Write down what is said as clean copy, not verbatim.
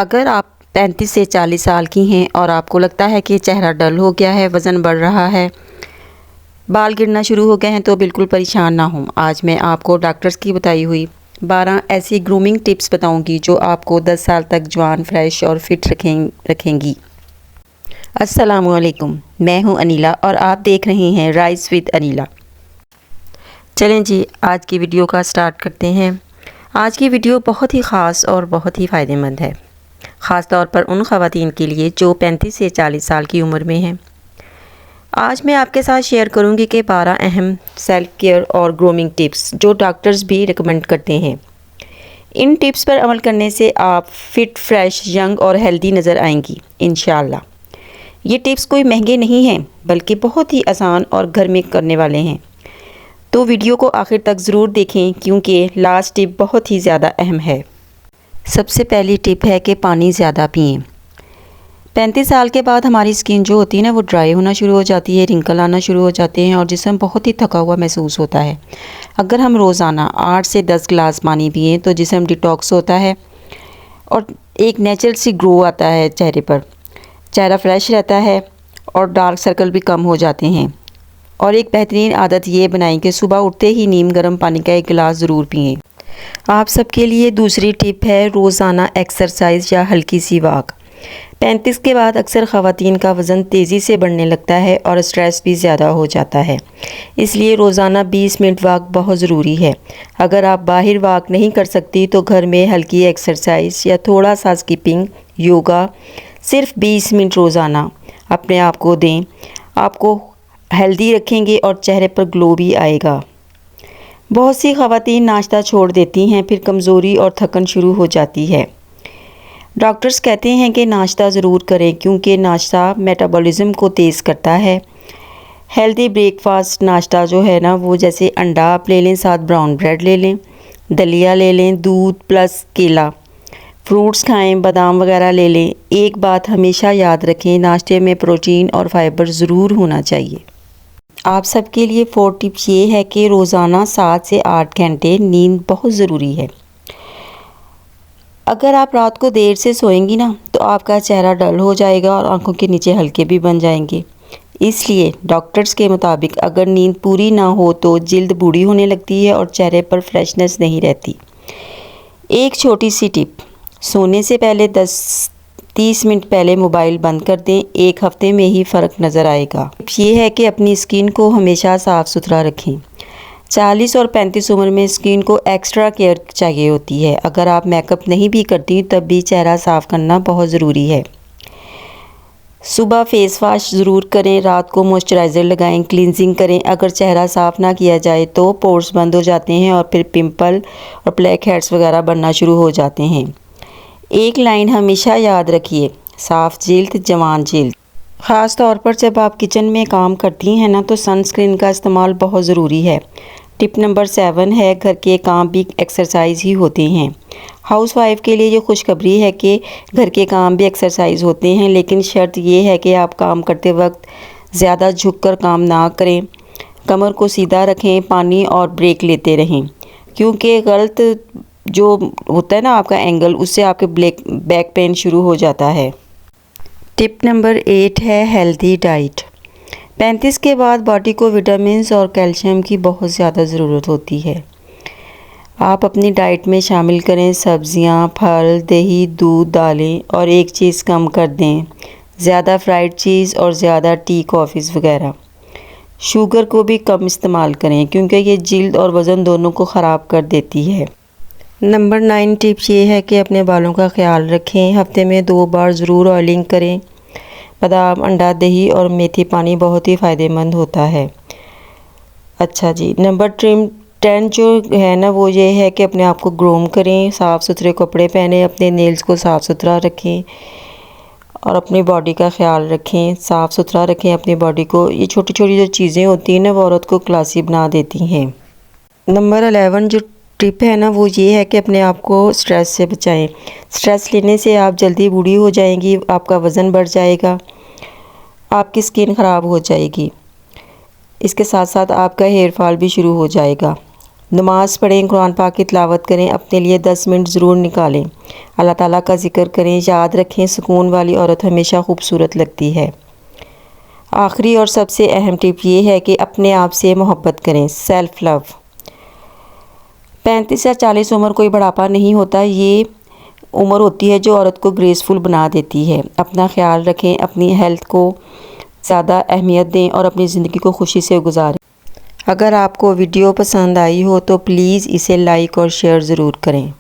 अगर आप 35 से 40 साल की हैं और आपको लगता है कि चेहरा डल हो गया है, वज़न बढ़ रहा है, बाल गिरना शुरू हो गए हैं, तो बिल्कुल परेशान ना हों। आज मैं आपको डॉक्टर्स की बताई हुई 12 ऐसी ग्रूमिंग टिप्स बताऊंगी जो आपको 10 साल तक जवान, फ्रेश और फिट रखेंगी। अस्सलामुअलैकुम, मैं हूं अनीला और आप देख रहे हैं राइस विद अनीला। चलें जी, आज की वीडियो का स्टार्ट करते हैं। आज की वीडियो बहुत ही ख़ास और बहुत ही फ़ायदेमंद है, ख़ास तौर पर उन ख़वातीन के लिए जो 35 से 40 साल की उम्र में हैं। आज मैं आपके साथ शेयर करूंगी कि 12 अहम सेल्फ केयर और ग्रूमिंग टिप्स जो डॉक्टर्स भी रिकमेंड करते हैं। इन टिप्स पर अमल करने से आप फिट, फ्रेश, यंग और हेल्दी नज़र आएंगी इंशाअल्लाह। ये टिप्स कोई महंगे नहीं हैं, बल्कि बहुत ही आसान और घर में करने वाले हैं। तो वीडियो को आखिर तक ज़रूर देखें क्योंकि लास्ट टिप बहुत ही ज़्यादा अहम है। सबसे पहली टिप है कि पानी ज़्यादा पिएं। 35 साल के बाद हमारी स्किन जो होती है ना, वो ड्राई होना शुरू हो जाती है, रिंकल आना शुरू हो जाते हैं और जिस्म बहुत ही थका हुआ महसूस होता है। अगर हम रोज़ाना 8 से 10 गिलास पानी पिएं तो जिस्म डिटॉक्स होता है और एक नेचुरल सी ग्लो आता है चेहरे पर। चेहरा फ्रेश रहता है और डार्क सर्कल भी कम हो जाते हैं। और एक बेहतरीन आदत ये बनाएं कि सुबह उठते ही नीम गर्म पानी का एक गिलास ज़रूर पिएं। आप सबके लिए दूसरी टिप है रोज़ाना एक्सरसाइज या हल्की सी वॉक। 35 के बाद अक्सर ख़वातीन का वज़न तेज़ी से बढ़ने लगता है और स्ट्रेस भी ज़्यादा हो जाता है, इसलिए रोज़ाना 20 मिनट वॉक बहुत ज़रूरी है। अगर आप बाहर वॉक नहीं कर सकती तो घर में हल्की एक्सरसाइज या थोड़ा सा स्किपिंग, योगा सिर्फ 20 मिनट रोज़ाना अपने आप को दें। आपको हेल्दी रखेंगे और चेहरे पर ग्लो भी आएगा। बहुत सी ख़वातीन नाश्ता छोड़ देती हैं, फिर कमज़ोरी और थकन शुरू हो जाती है। डॉक्टर्स कहते हैं कि नाश्ता ज़रूर करें क्योंकि नाश्ता मेटाबॉलिज़्म को तेज़ करता है। हेल्दी ब्रेकफास्ट नाश्ता जो है ना, वो जैसे अंडा आप ले लें, साथ ब्राउन ब्रेड ले लें, दलिया ले लें, दूध प्लस केला, फ्रूट्स खाएं, बादाम वगैरह ले लें। एक बात हमेशा याद रखें, नाश्ते में प्रोटीन और फाइबर ज़रूर होना चाहिए। आप सबके लिए 4 टिप्स ये है कि रोज़ाना 7 से 8 घंटे नींद बहुत ज़रूरी है। अगर आप रात को देर से सोएंगी ना, तो आपका चेहरा डल हो जाएगा और आंखों के नीचे हल्के भी बन जाएंगे। इसलिए डॉक्टर्स के मुताबिक अगर नींद पूरी ना हो तो जिल्द बूढ़ी होने लगती है और चेहरे पर फ्रेशनेस नहीं रहती। एक छोटी सी टिप, सोने से पहले 10-30 मिनट पहले मोबाइल बंद कर दें, एक हफ्ते में ही फ़र्क नज़र आएगा। ये है कि अपनी स्किन को हमेशा साफ़ सुथरा रखें। 40 और 35 उम्र में स्किन को एक्स्ट्रा केयर चाहिए होती है। अगर आप मेकअप नहीं भी करती तब भी चेहरा साफ़ करना बहुत ज़रूरी है। सुबह फेस वॉश ज़रूर करें, रात को मॉइस्चराइज़र लगाएं, क्लींजिंग करें। अगर चेहरा साफ़ ना किया जाए तो पोर्स बंद हो जाते हैं और फिर पिंपल और ब्लैक हेड्स वगैरह बनना शुरू हो जाते हैं। एक लाइन हमेशा याद रखिए, साफ़ जिल्द जवान जिल्द। ख़ास तौर पर जब आप किचन में काम करती हैं ना, तो सनस्क्रीन का इस्तेमाल बहुत ज़रूरी है। टिप नंबर 7 है घर के काम भी एक्सरसाइज ही होते हैं। हाउसवाइफ के लिए ये खुशखबरी है कि घर के काम भी एक्सरसाइज होते हैं, लेकिन शर्त ये है कि आप काम करते वक्त ज़्यादा झुककर काम ना करें। कमर को सीधा रखें, पानी और ब्रेक लेते रहें क्योंकि गलत जो होता है ना आपका एंगल, उससे आपके बैक पेन शुरू हो जाता है। टिप नंबर 8 है हेल्दी डाइट। 35 के बाद बॉडी को विटामिन्स और कैल्शियम की बहुत ज़्यादा ज़रूरत होती है। आप अपनी डाइट में शामिल करें सब्जियां, फल, दही, दूध, दालें और एक चीज़ कम कर दें, ज़्यादा फ्राइड चीज़ और ज़्यादा टी, कॉफ़ीज़ वगैरह। शुगर को भी कम इस्तेमाल करें क्योंकि ये जिल्द और वज़न दोनों को ख़राब कर देती है। नंबर 9 टिप्स ये है कि अपने बालों का ख्याल रखें। हफ्ते में 2 बार ज़रूर ऑयलिंग करें। बादाम, अंडा, दही और मेथी पानी बहुत ही फ़ायदेमंद होता है। अच्छा जी, नंबर 10 जो है ना, वो ये है कि अपने आप को ग्रूम करें, साफ़ सुथरे कपड़े पहने, अपने नेल्स को साफ़ सुथरा रखें और अपनी बॉडी का ख्याल रखें, साफ़ सुथरा रखें अपनी बॉडी को। ये छोटी छोटी जो चीज़ें होती हैं ना, वो औरत को क्लासी बना देती हैं। नंबर 11 जो टिप है ना, वो ये है कि अपने आप को स्ट्रेस से बचाएं। स्ट्रेस लेने से आप जल्दी बूढ़ी हो जाएंगी, आपका वज़न बढ़ जाएगा, आपकी स्किन ख़राब हो जाएगी। इसके साथ साथ आपका हेयर फॉल भी शुरू हो जाएगा। नमाज़ पढ़ें, कुरान पाक की तिलावत करें, अपने लिए 10 मिनट ज़रूर निकालें। अल्लाह ताला का ज़िक्र करें। याद रखें, सुकून वाली औरत हमेशा खूबसूरत लगती है। आखिरी और सबसे अहम टिप ये है कि अपने आप से मोहब्बत करें, सेल्फ़ लव। 35 या 40 उम्र कोई बढ़ापा नहीं होता, ये उम्र होती है जो औरत को ग्रेसफुल बना देती है। अपना ख्याल रखें, अपनी हेल्थ को ज़्यादा अहमियत दें और अपनी ज़िंदगी को खुशी से गुजारें। अगर आपको वीडियो पसंद आई हो तो प्लीज़ इसे लाइक और शेयर ज़रूर करें।